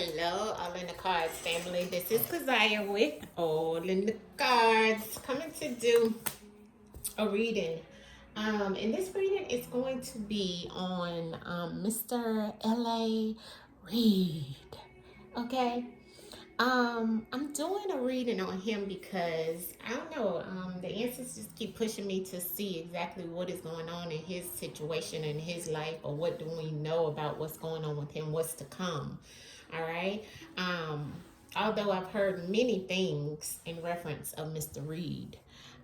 Hello, All in the Cards family. This is Keziah with All in the Cards, coming to do a reading. And this reading is going to be on Mr. L.A.Reid. Okay. I'm doing a reading on him because I don't know. The answers just keep pushing me to see exactly what is going on in his situation in his life, or what do we know about what's going on with him, what's to come. All right. Um, Although I've heard many things in reference of Mr. Reid,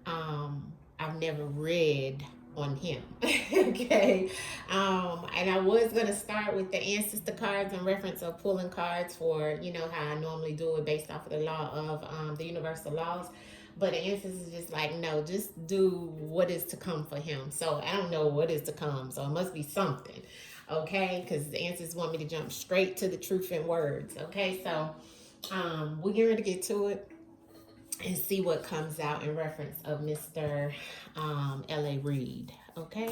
I've never read on him. Okay. And I was going to start with the ancestor cards in reference of pulling cards for, how I normally do it based off of the law of the universal laws. But the ancestors is just like, no, just do what is to come for him. So I don't know what is to come. So it must be something. Okay. Because the ancestors want me to jump straight to the truth in words. Okay. So we're going to get to it and see what comes out in reference of Mr. L.A.Reid. Okay.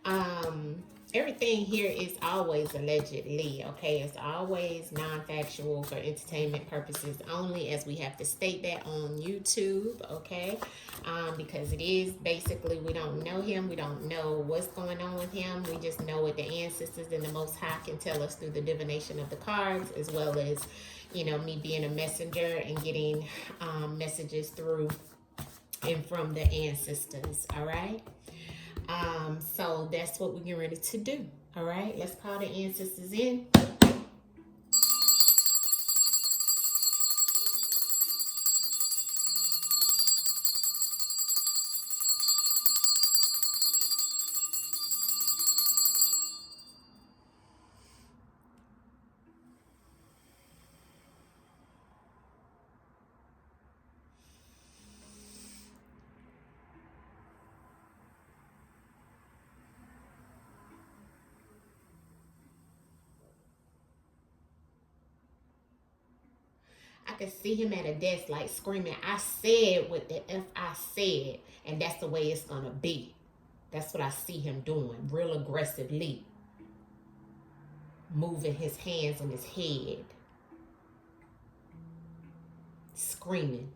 Um, Everything here is always allegedly. Okay, it's always non-factual for entertainment purposes only, as we have to state that on YouTube. Okay, because it is basically, we don't know him, we don't know what's going on with him, we just know what the ancestors and the Most High can tell us through the divination of the cards, as well as me being a messenger and getting messages through and from the ancestors. All right. So that's what we're getting ready to do. All right, let's call the ancestors in. I could see him at a desk like screaming, I said what the F I said, and that's the way it's gonna be. That's what I see him doing, real aggressively. Moving his hands and his head. Screaming.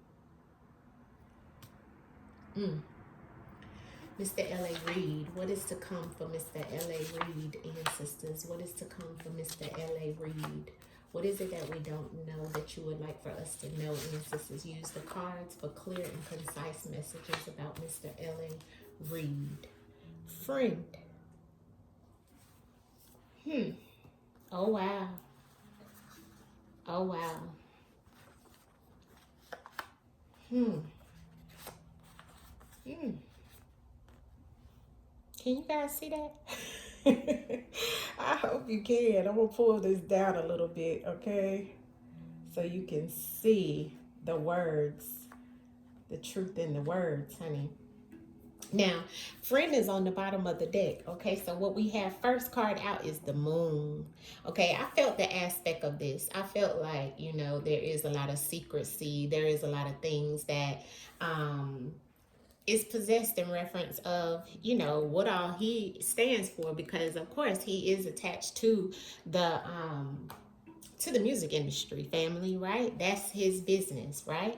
Mr. L.A.Reid, what is to come for Mr. L.A.Reid, ancestors? What is to come for Mr. L.A.Reid? What is it that we don't know that you would like for us to know, ancestors? Use the cards for clear and concise messages about Mr. L.A.Reid. Friend. Oh, wow. Oh, wow. Can you guys see that? I hope you can. I'm going to pull this down a little bit, okay? So you can see the words, the truth in the words, honey. Now, friend is on the bottom of the deck, okay? So what we have first card out is the moon, okay? I felt the aspect of this. I felt like, there is a lot of secrecy. There is a lot of things that is possessed in reference of, what all he stands for, because of course he is attached to the music industry, family, right? That's his business, right?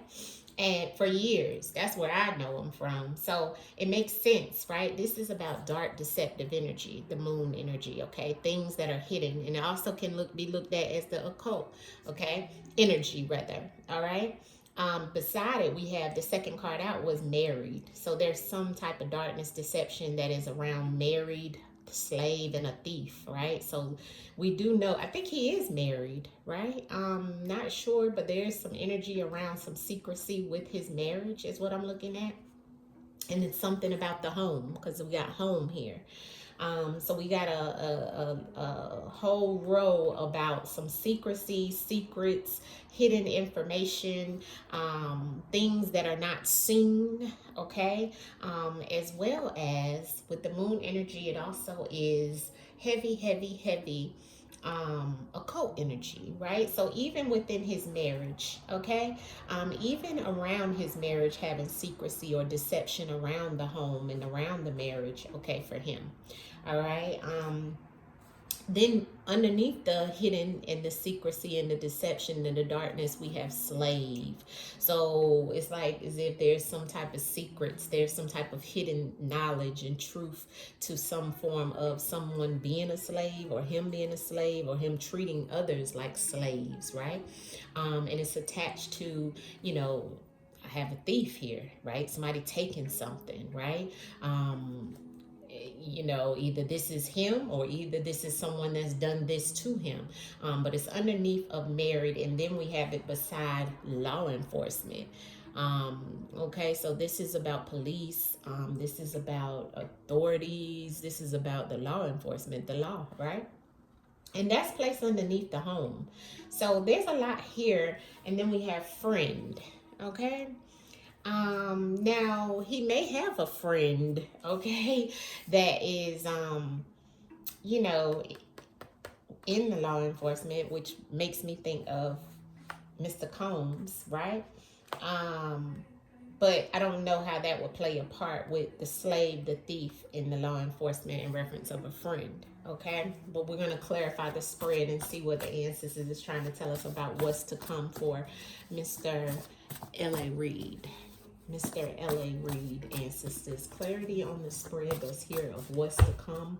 And for years, that's where I know him from. So it makes sense, right? This is about dark, deceptive energy, the moon energy, okay? Things that are hidden, and it also can be looked at as the occult, okay? Energy, rather, all right? Beside it, we have the second card out was married. So there's some type of darkness, deception that is around married, slave, and a thief, right? So we do know, I think he is married, right? Not sure, but there's some energy around some secrecy with his marriage is what I'm looking at. And it's something about the home, because we got home here. So we got a whole row about some secrecy, secrets, hidden information, things that are not seen, okay? As well as with the moon energy, it also is heavy occult energy, right? So even within his marriage, okay, even around his marriage, having secrecy or deception around the home and around the marriage, okay, for him. All right. Then underneath the hidden and the secrecy and the deception and the darkness, we have slave. So it's like as if there's some type of secrets, there's some type of hidden knowledge and truth to some form of someone being a slave, or him being a slave, or him treating others like slaves, right? And it's attached to, I have a thief here, right? Somebody taking something, right? Either this is him, or either this is someone that's done this to him. But it's underneath of married, and then we have it beside law enforcement. Okay, so this is about police. This is about authorities. This is about the law enforcement, the law, right? And that's placed underneath the home. So there's a lot here. And then we have friend. Okay. Now he may have a friend, okay, that is in the law enforcement, which makes me think of Mr. Combs, right? But I don't know how that would play a part with the slave, the thief, in the law enforcement in reference of a friend, okay? But we're going to clarify the spread and see what the ancestors is trying to tell us about what's to come for Mr. L.A.Reid. Mr. L.A.Reid, ancestors. Clarity on the spread that's here of what's to come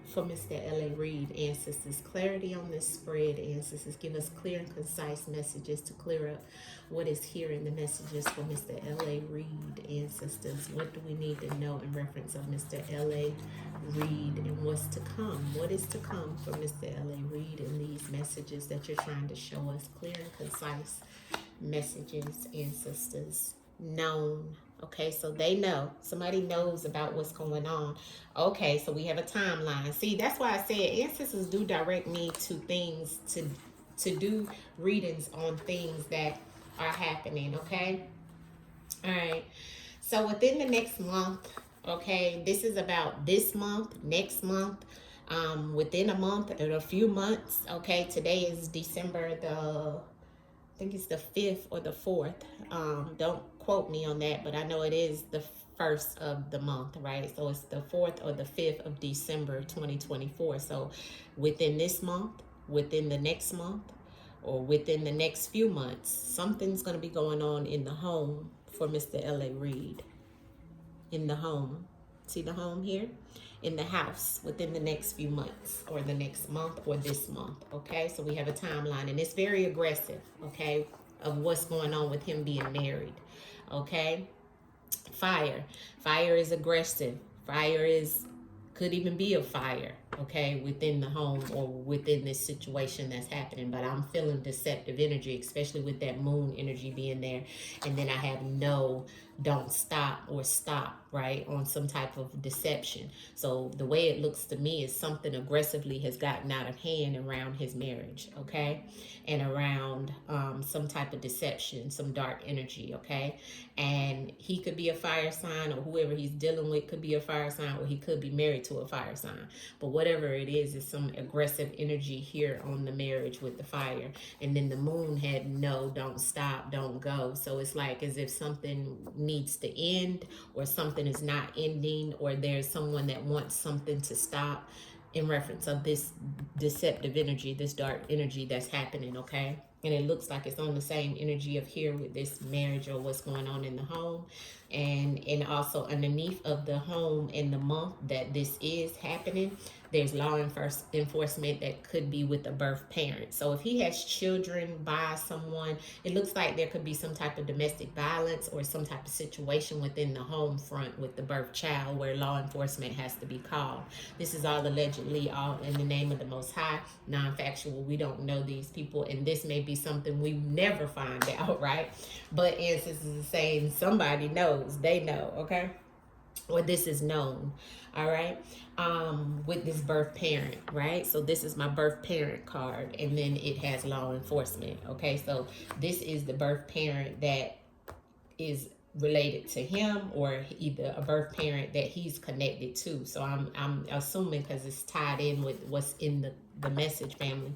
for Mr. L.A.Reid, ancestors. Clarity on this spread, ancestors. Give us clear and concise messages to clear up what is here in the messages for Mr. L.A.Reid, ancestors. What do we need to know in reference of Mr. L.A.Reid and what's to come? What is to come for Mr. L.A.Reid in these messages that you're trying to show us? Clear and concise messages, ancestors. Known. Okay, so they know. Somebody knows about what's going on. Okay, so we have a timeline. See, that's why I said ancestors do direct me to things, to do readings on things that are happening, okay? All right. So within the next month, okay, this is about this month, next month, within a month or a few months, okay? Today is December I think it's the 5th or the 4th. Don't quote me on that, but I know it is the 1st of the month, right? So it's the 4th or the 5th of December 2024. So within this month, within the next month, or within the next few months, something's going to be going on in the home for Mr. L.A.Reid. In the home. See the home here? In the house within the next few months, or the next month, or this month, okay? So we have a timeline, and it's very aggressive, okay, of what's going on with him being married, okay? Fire is aggressive. Could even be a fire, okay, within the home or within this situation that's happening. But I'm feeling deceptive energy, especially with that moon energy being there. And then I have no, don't stop, or stop, right, on some type of deception. So the way it looks to me is something aggressively has gotten out of hand around his marriage, okay, and around some type of deception, some dark energy, okay? And he could be a fire sign, or whoever he's dealing with could be a fire sign, or he could be married to a fire sign. But whatever it is some aggressive energy here on the marriage with the fire. And then the moon had no, don't stop, don't go. So it's like as if something needs to end, or something is not ending, or there's someone that wants something to stop in reference of this deceptive energy, this dark energy that's happening, okay? And it looks like it's on the same energy of here with this marriage, or what's going on in the home. And also underneath of the home in the month that this is happening, there's law enforcement that could be with a birth parent. So if he has children by someone, it looks like there could be some type of domestic violence, or some type of situation within the home front with the birth child, where law enforcement has to be called. This is all allegedly, all in the name of the Most High, non-factual. We don't know these people, and this may be something we never find out, right? But ancestors is saying somebody knows, they know, okay? Or this is known, all right, with this birth parent, right? So this is my birth parent card, and then it has law enforcement, okay? So this is the birth parent that is related to him, or either a birth parent that he's connected to. So I'm assuming, because it's tied in with what's in the message family,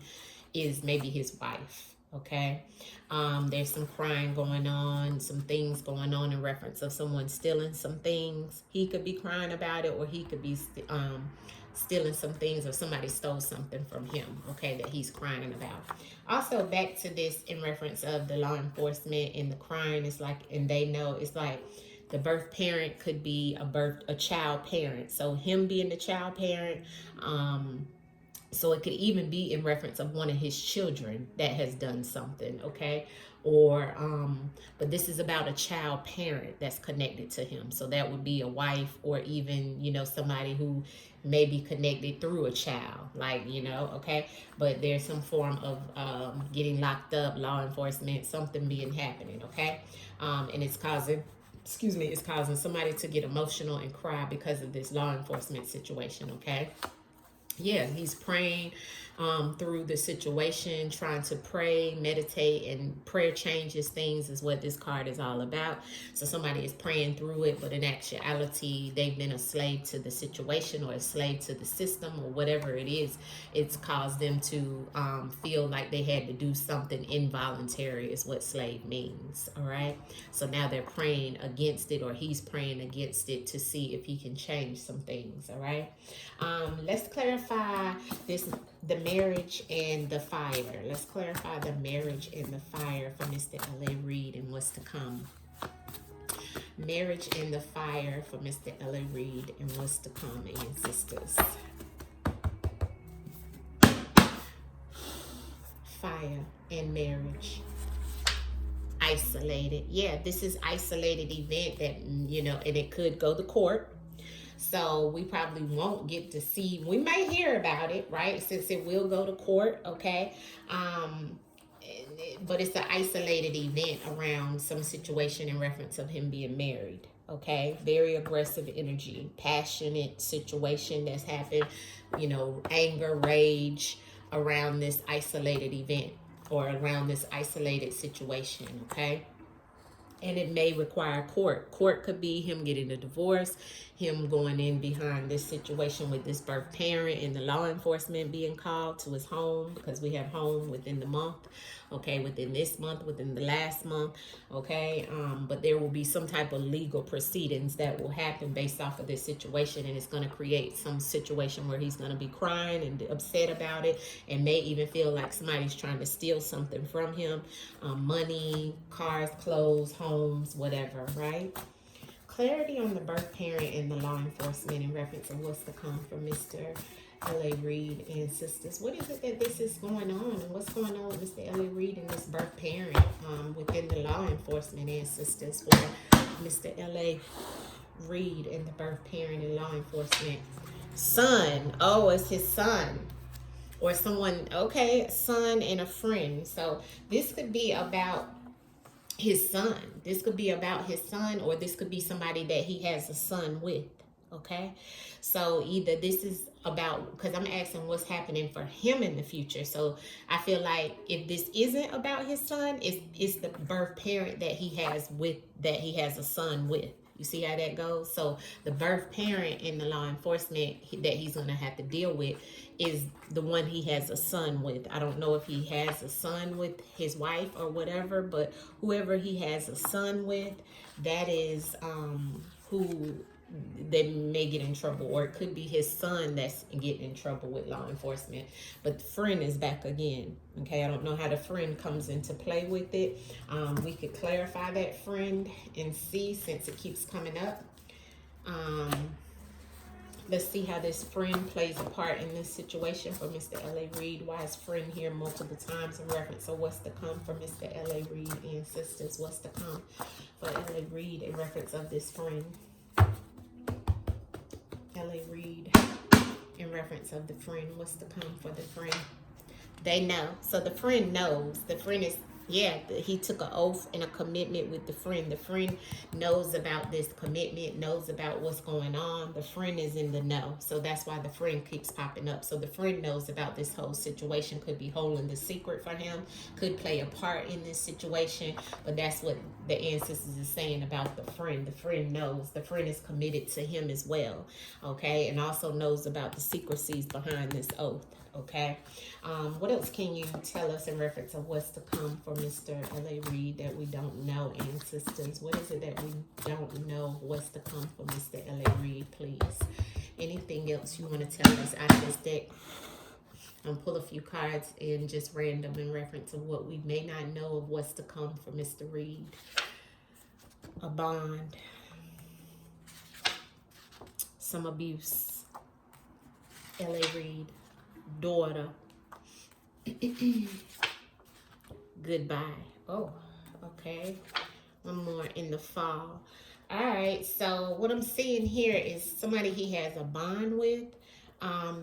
is maybe his wife, okay? There's some crying going on, some things going on in reference of someone stealing some things. He could be crying about it, or he could be stealing some things, or somebody stole something from him, okay, that he's crying about. Also, back to this in reference of the law enforcement and the crying, it's like, and they know, it's like the birth parent could be a child parent. So him being the child parent, so it could even be in reference of one of his children that has done something, okay? Or, but this is about a child parent that's connected to him. So that would be a wife, or even, you know, somebody who may be connected through a child, like, you know, okay? But there's some form of getting locked up, law enforcement, something being happening, okay? And it's causing, it's causing somebody to get emotional and cry because of this law enforcement situation, okay? Yeah, he's praying through the situation, trying to pray, meditate, and prayer changes things is what this card is all about. So somebody is praying through it, but in actuality, they've been a slave to the situation, or a slave to the system, or whatever it is. It's caused them to feel like they had to do something involuntary, is what slave means, all right? So now they're praying against it, or he's praying against it to see if he can change some things, all right? Let's clarify the marriage and the fire. Let's clarify the marriage and the fire for Mr. L.A.Reid and what's to come. Marriage and the fire for Mr. L.A.Reid and what's to come, ancestors. Fire and marriage. Isolated. Yeah, this is isolated event that, you know, and it could go to court. So we probably won't get to see, we may hear about it, right? Since it will go to court, okay? But it's an isolated event around some situation in reference of him being married, okay? Very aggressive energy, passionate situation that's happened, you know, anger, rage around this isolated event, or around this isolated situation, okay? And it may require court. Court could be him getting a divorce, him going in behind this situation with this birth parent, and the law enforcement being called to his home, because we have home within the month, okay, within this month, within the last month, okay? But there will be some type of legal proceedings that will happen based off of this situation, and it's going to create some situation where he's going to be crying and upset about it, and may even feel like somebody's trying to steal something from him, money, cars, clothes, homes, whatever, right? Clarity on the birth parent and the law enforcement in reference to what's to come from Mr. L.A.Reid and sisters. What is it that this is going on? And what's going on with Mr. L.A.Reid and this birth parent within the law enforcement ancestors for Mr. L.A.Reid and the birth parent and law enforcement? Son. Oh, it's his son. Or someone, okay, son and a friend. So this could be about his son. This could be about his son, or this could be somebody that he has a son with, okay? So either this is about, because I'm asking what's happening for him in the future. So I feel like if this isn't about his son, it's the birth parent that he has a son with. You see how that goes? So the birth parent in the law enforcement that he's going to have to deal with is the one he has a son with. I don't know if he has a son with his wife or whatever, but whoever he has a son with, that is who they may get in trouble, or it could be his son that's getting in trouble with law enforcement. But the friend is back again, okay? I don't know how the friend comes into play with it. We could clarify that friend and see, since it keeps coming up. Let's see how this friend plays a part in this situation for Mr. L.A.Reid. Why is friend here multiple times in reference to what's to come for Mr. L.A.Reid and sisters? What's to come for L.A.Reid in reference of this friend? L.A.Reid in reference of the friend. What's to come for the friend? They know. So the friend knows. The friend is Yeah, he took an oath and a commitment with the friend. The friend knows about this commitment, knows about what's going on. The friend is in the know. So that's why the friend keeps popping up. So the friend knows about this whole situation, could be holding the secret for him, could play a part in this situation. But that's what the ancestors is saying about the friend. The friend knows. The friend is committed to him as well. Okay. And also knows about the secrecies behind this oath. Okay. What else can you tell us in reference of what's to come for Mr. L.A.Reid that we don't know, ancestors? What is it that we don't know what's to come for Mr. L.A.Reid, please? Anything else you want to tell us out of this deck? Pull a few cards in just random in reference of what we may not know of what's to come for Mr. Reid. A bond. Some abuse. L.A.Reid. Daughter. Goodbye. Oh, okay. One more in the fall. All right, so what I'm seeing here is somebody he has a bond with.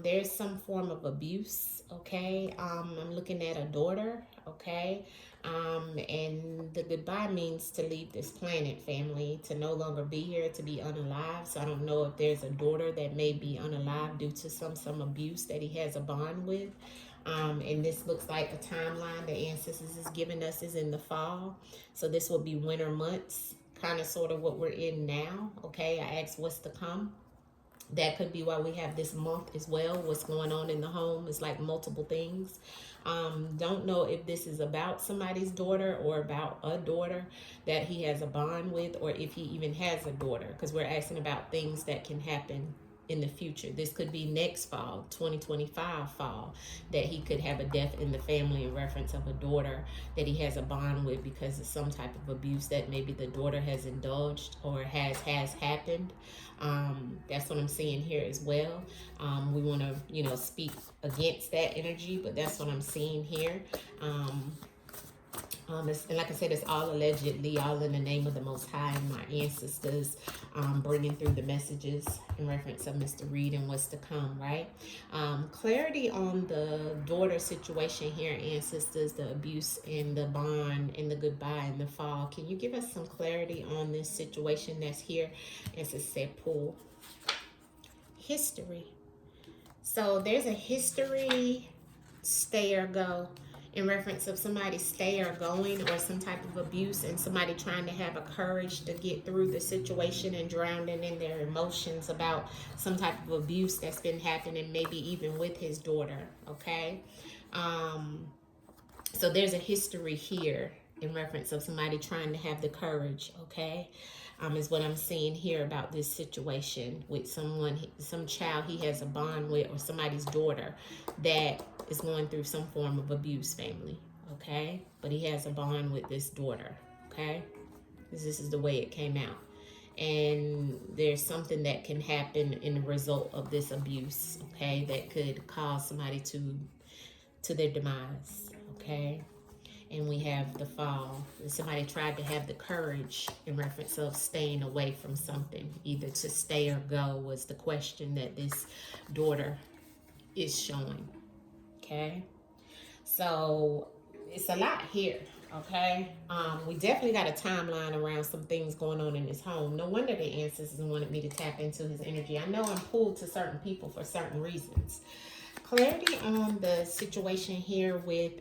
There's some form of abuse, okay? I'm looking at a daughter, okay? And the goodbye means to leave this planet, family, to no longer be here, to be unalive. So I don't know if there's a daughter that may be unalive due to some abuse that he has a bond with. And this looks like a timeline the ancestors is giving us is in the fall. So this will be winter months, kind of sort of what we're in now, okay? I asked what's to come. That could be why we have this month as well. What's going on in the home is like multiple things. Don't know if this is about somebody's daughter or about a daughter that he has a bond with, or if he even has a daughter, because we're asking about things that can happen in the future. This could be next fall, 2025 fall, that he could have a death in the family in reference of a daughter that he has a bond with because of some type of abuse that maybe the daughter has indulged or has happened. That's what I'm seeing here as well. We want to, speak against that energy, but that's what I'm seeing here. And like I said, it's all allegedly, all in the name of the Most High and my ancestors, bringing through the messages in reference of Mr. Reid and what's to come, right? Clarity on the daughter situation here, ancestors, the abuse and the bond and the goodbye and the fall. Can you give us some clarity on this situation that's here? As it said, pull. History. So there's a history, stay or go, in reference of somebody stay or going, or some type of abuse and somebody trying to have a courage to get through the situation and drowning in their emotions about some type of abuse that's been happening, maybe even with his daughter, okay? So there's a history here in reference of somebody trying to have the courage, okay? Is what I'm seeing here about this situation with someone, some child he has a bond with, or somebody's daughter that is going through some form of abuse, family, okay? But he has a bond with this daughter, okay? This is the way it came out. And there's something that can happen in the result of this abuse, okay, that could cause somebody to their demise, okay? And we have the fall. Somebody tried to have the courage in reference of staying away from something. Either to stay or go was the question that this daughter is showing. Okay? So it's a lot here. Okay? We definitely got a timeline around some things going on in his home. No wonder the ancestors wanted me to tap into his energy. I know I'm pulled to certain people for certain reasons. Clarity on the situation here with,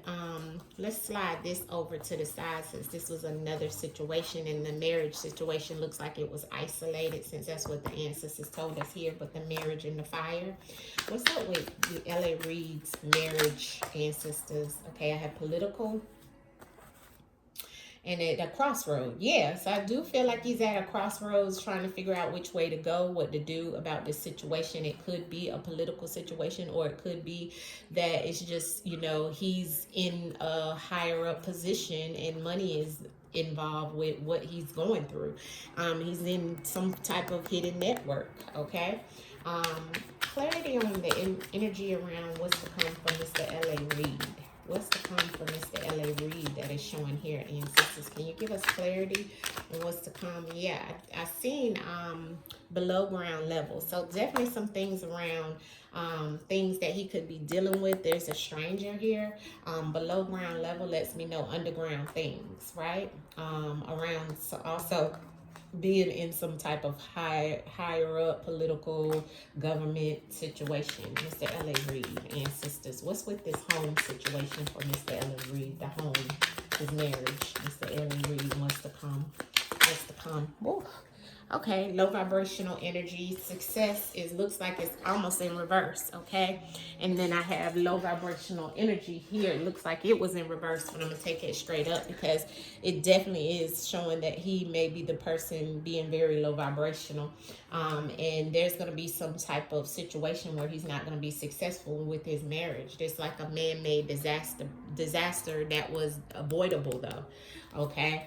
let's slide this over to the side since this was another situation, and the marriage situation looks like it was isolated since that's what the ancestors told us here, but the marriage and the fire. What's up with the L.A.Reid's marriage, ancestors? Okay, I have political. And at a crossroad, yes, I do feel like he's at a crossroads trying to figure out which way to go, what to do about this situation. It could be a political situation, or it could be that it's just, he's in a higher up position and money is involved with what he's going through. He's in some type of hidden network, okay? Clarity on the energy around what's to come from Mr. L.A.Reid. What's to come from Mr. L.A.Reid that is showing here. Ancestors, can you give us clarity on what's to come? Yeah, I seen below ground level. So definitely some things around things that he could be dealing with. There's a stranger here. Below ground level lets me know underground things, right? Around, so also being in some type of higher up political government situation. Mr. L.A.Reid, ancestors, what's with this home situation for Mr. L.A.Reid? The home, his marriage. Mr. L.A.Reid wants to come. Wants to come. Woo. Okay, low vibrational energy. Success looks like it's almost in reverse, okay? And then I have low vibrational energy here. It looks like it was in reverse, but I'm going to take it straight up because it definitely is showing that he may be the person being very low vibrational. And there's going to be some type of situation where he's not going to be successful with his marriage. There's like a man-made disaster that was avoidable, though, okay?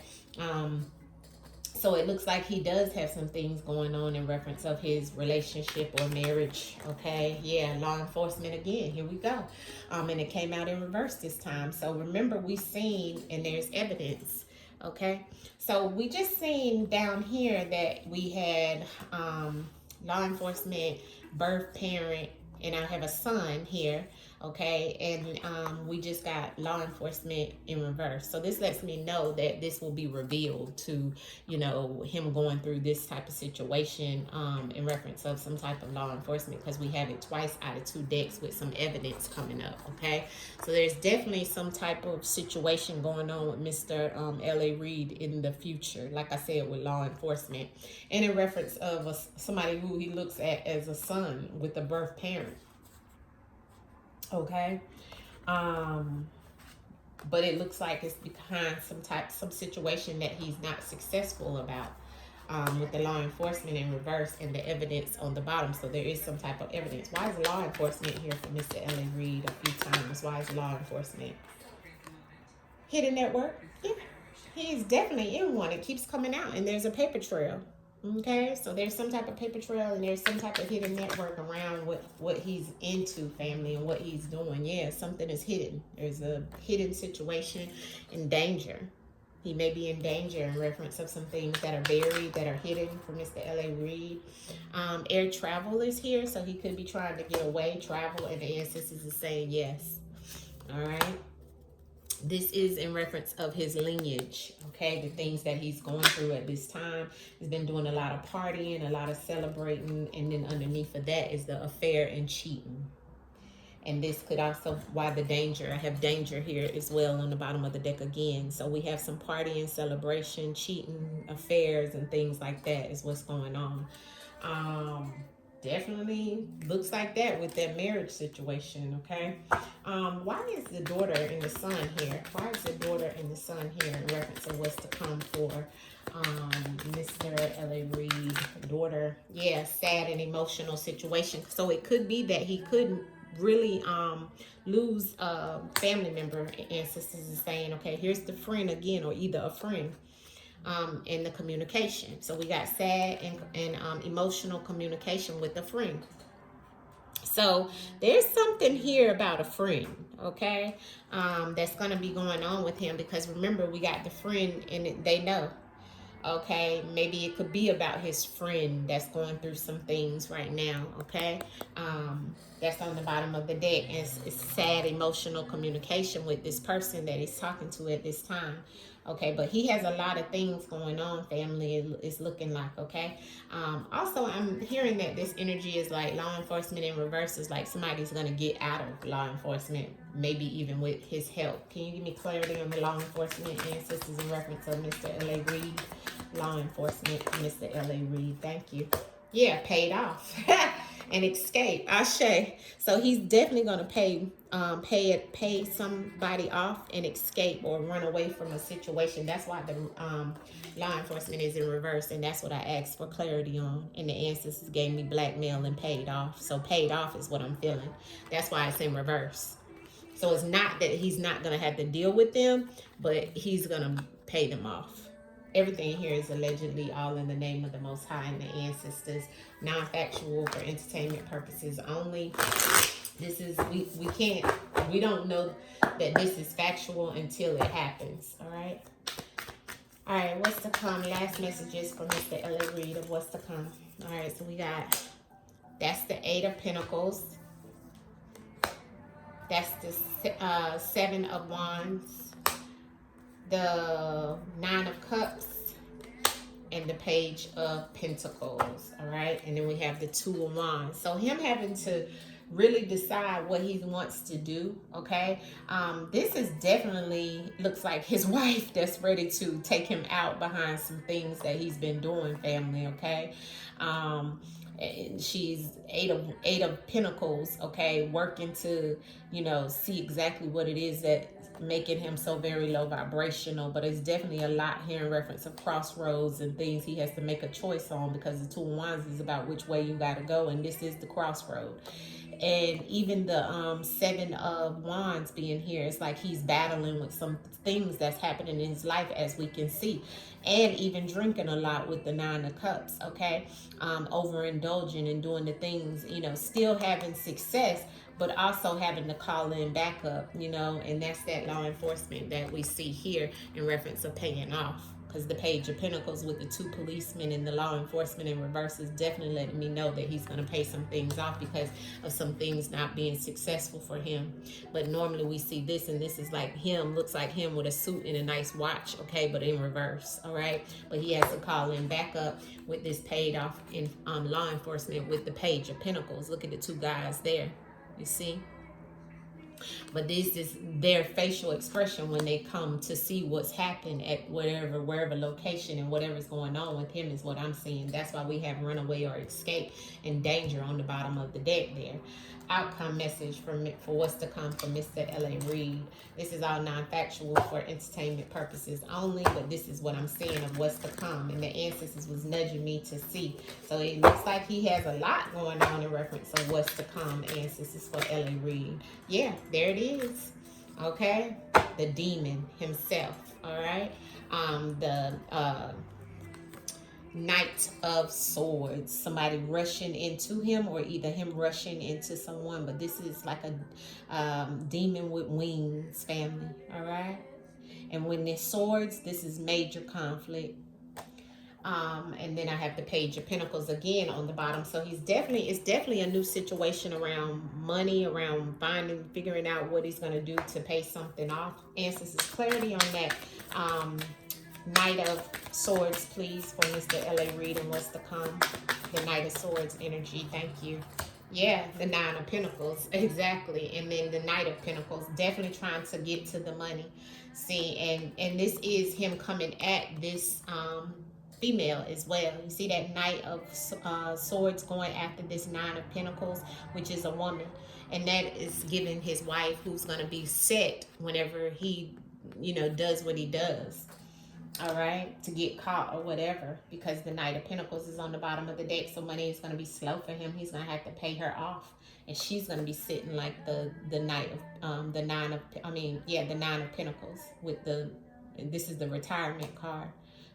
So it looks like he does have some things going on in reference of his relationship or marriage. Okay, yeah, law enforcement again. Here we go. And it came out in reverse this time. So remember, we seen, and there's evidence. Okay, so we just seen down here that we had law enforcement, birth parent, and I have a son here. Okay, and we just got law enforcement in reverse. So this lets me know that this will be revealed to, you know, him going through this type of situation in reference of some type of law enforcement, because we have it twice out of 2 decks with some evidence coming up. Okay, so there's definitely some type of situation going on with Mr. L.A.Reid in the future, like I said, with law enforcement, and in reference of somebody who he looks at as a son with a birth parent. Okay, but it looks like it's behind some situation that he's not successful about with the law enforcement in reverse and the evidence on the bottom. So there is some type of evidence. Why is law enforcement here for Mr. L.A.Reid a few times? Why is law enforcement? Hidden network? Yeah, he's definitely in one. It keeps coming out, and there's a paper trail. Okay, so there's some type of paper trail, and there's some type of hidden network around what he's into, family, and what he's doing. Yeah, something is hidden. There's a hidden situation in danger. He may be in danger in reference of some things that are buried, that are hidden for Mr. L.A.Reid. Air travel is here, so he could be trying to get away, travel, and the ancestors is saying yes. All right. This is in reference of his lineage, okay? The things that he's going through at this time. He's been doing a lot of partying, a lot of celebrating, and then underneath of that is the affair and cheating. And this could also, why the danger, I have danger here as well on the bottom of the deck again. So we have some partying, celebration, cheating, affairs, and things like that is what's going on. Definitely looks like that with that marriage situation, okay? Why is the daughter and the son here? Why is the daughter and the son here in reference to what's to come for Mr. L.A.Reid? Daughter, yeah, sad and emotional situation. So it could be that he couldn't really lose a family member. Ancestors is saying, okay, here's the friend again, or either a friend. In the communication. So we got sad and emotional communication with a friend. So there's something here about a friend, okay, that's going to be going on with him, because remember, we got the friend and they know. Okay, maybe it could be about his friend that's going through some things right now, okay? That's on the bottom of the deck. And it's sad emotional communication with this person that he's talking to at this time. Okay, but he has a lot of things going on, family, it's looking like, okay? Also, I'm hearing that this energy is like law enforcement in reverse, is like somebody's going to get out of law enforcement, maybe even with his help. Can you give me clarity on the law enforcement ancestors in reference of Mr. L.A.Reid? Law enforcement, Mr. L.A.Reid, thank you. Yeah, paid off and escape. Ashe. So he's definitely gonna pay somebody off and escape or run away from a situation. That's why the law enforcement is in reverse, and that's what I asked for clarity on. And the ancestors gave me blackmail and paid off. So paid off is what I'm feeling. That's why it's in reverse. So it's not that he's not gonna have to deal with them, but he's gonna pay them off. Everything here is allegedly all in the name of the Most High and the ancestors. Non-factual for entertainment purposes only. This is, we don't know that this is factual until it happens. All right. All right, what's to come? Last messages from Mr. L.A.Reid of what's to come. All right, so we got, that's the 8 of Pentacles. That's the 7 of Wands. The 9 of Cups. And the Page of Pentacles. All right, and then we have the 2 of Wands. So him having to really decide what he wants to do. Okay, this is definitely looks like his wife that's ready to take him out behind some things that he's been doing, family. Okay, and she's eight of Pentacles. Okay, working to, you know, see exactly what it is that making him so very low vibrational. But it's definitely a lot here in reference of crossroads and things he has to make a choice on, because the 2 of Wands is about which way you got to go, and this is the crossroad. And even the 7 of Wands being here, it's like he's battling with some things that's happening in his life, as we can see. And even drinking a lot with the 9 of Cups, okay? Overindulging and doing the things, you know, still having success, but also having to call in backup, you know, and that's that law enforcement that we see here in reference of paying off. Because the Page of Pentacles with the 2 policemen and the law enforcement in reverse is definitely letting me know that he's going to pay some things off because of some things not being successful for him. But normally we see this, and this is like him, looks like him with a suit and a nice watch, okay, but in reverse, all right? But he has to call in backup with this paid off in law enforcement with the Page of Pentacles. Look at the 2 guys there, you see? But this is their facial expression when they come to see what's happened at wherever location, and whatever's going on with him is what I'm seeing. That's why we have runaway or escape and danger on the bottom of the deck there. Outcome message for what's to come from Mr. L.A.Reid. This is all non-factual for entertainment purposes only, but this is what I'm seeing of what's to come, and the ancestors was nudging me to see. So it looks like he has a lot going on in reference of what's to come, ancestors, for L.A.Reid. Yeah, there it is. Okay, the demon himself. All right, the Knight of Swords, somebody rushing into him, or either him rushing into someone, but this is like a demon with wings, family. All right, and when there's swords, this is major conflict. And then I have the Page of Pentacles again on the bottom. So it's definitely a new situation around money, around figuring out what he's going to do to pay something off. Ancestors, clarity on that Knight of Swords, please, for Mr. L.A.Reid and what's to come. The Knight of Swords energy, thank you. Yeah, the 9 of Pentacles, exactly. And then the Knight of Pentacles, definitely trying to get to the money. See, and this is him coming at this female as well. You see that Knight of Swords going after this 9 of Pentacles, which is a woman. And that is giving his wife, who's going to be set whenever he, you know, does what he does. All right, to get caught or whatever, because the Knight of Pentacles is on the bottom of the deck, so money is going to be slow for him. He's going to have to pay her off, and she's going to be sitting like the Knight of the 9 of the 9 of Pentacles with this is the retirement card.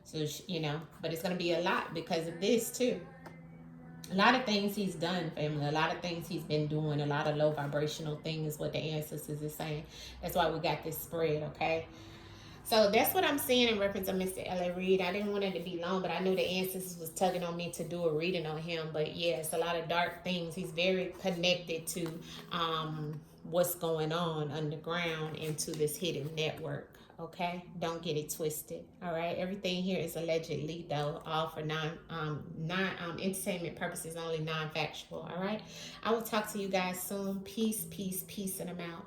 So you know, but it's going to be a lot because of this too. A lot of things he's done, family. A lot of things he's been doing. A lot of low vibrational things. What the ancestors is saying. That's why we got this spread. Okay. So that's what I'm seeing in reference to Mr. L.A.Reid. I didn't want it to be long, but I knew the ancestors was tugging on me to do a reading on him. But yeah, it's a lot of dark things. He's very connected to what's going on underground into this hidden network. Okay, don't get it twisted. All right, everything here is allegedly, though, all for entertainment purposes only, non-factual. All right, I will talk to you guys soon. Peace, peace, peace, and I'm out.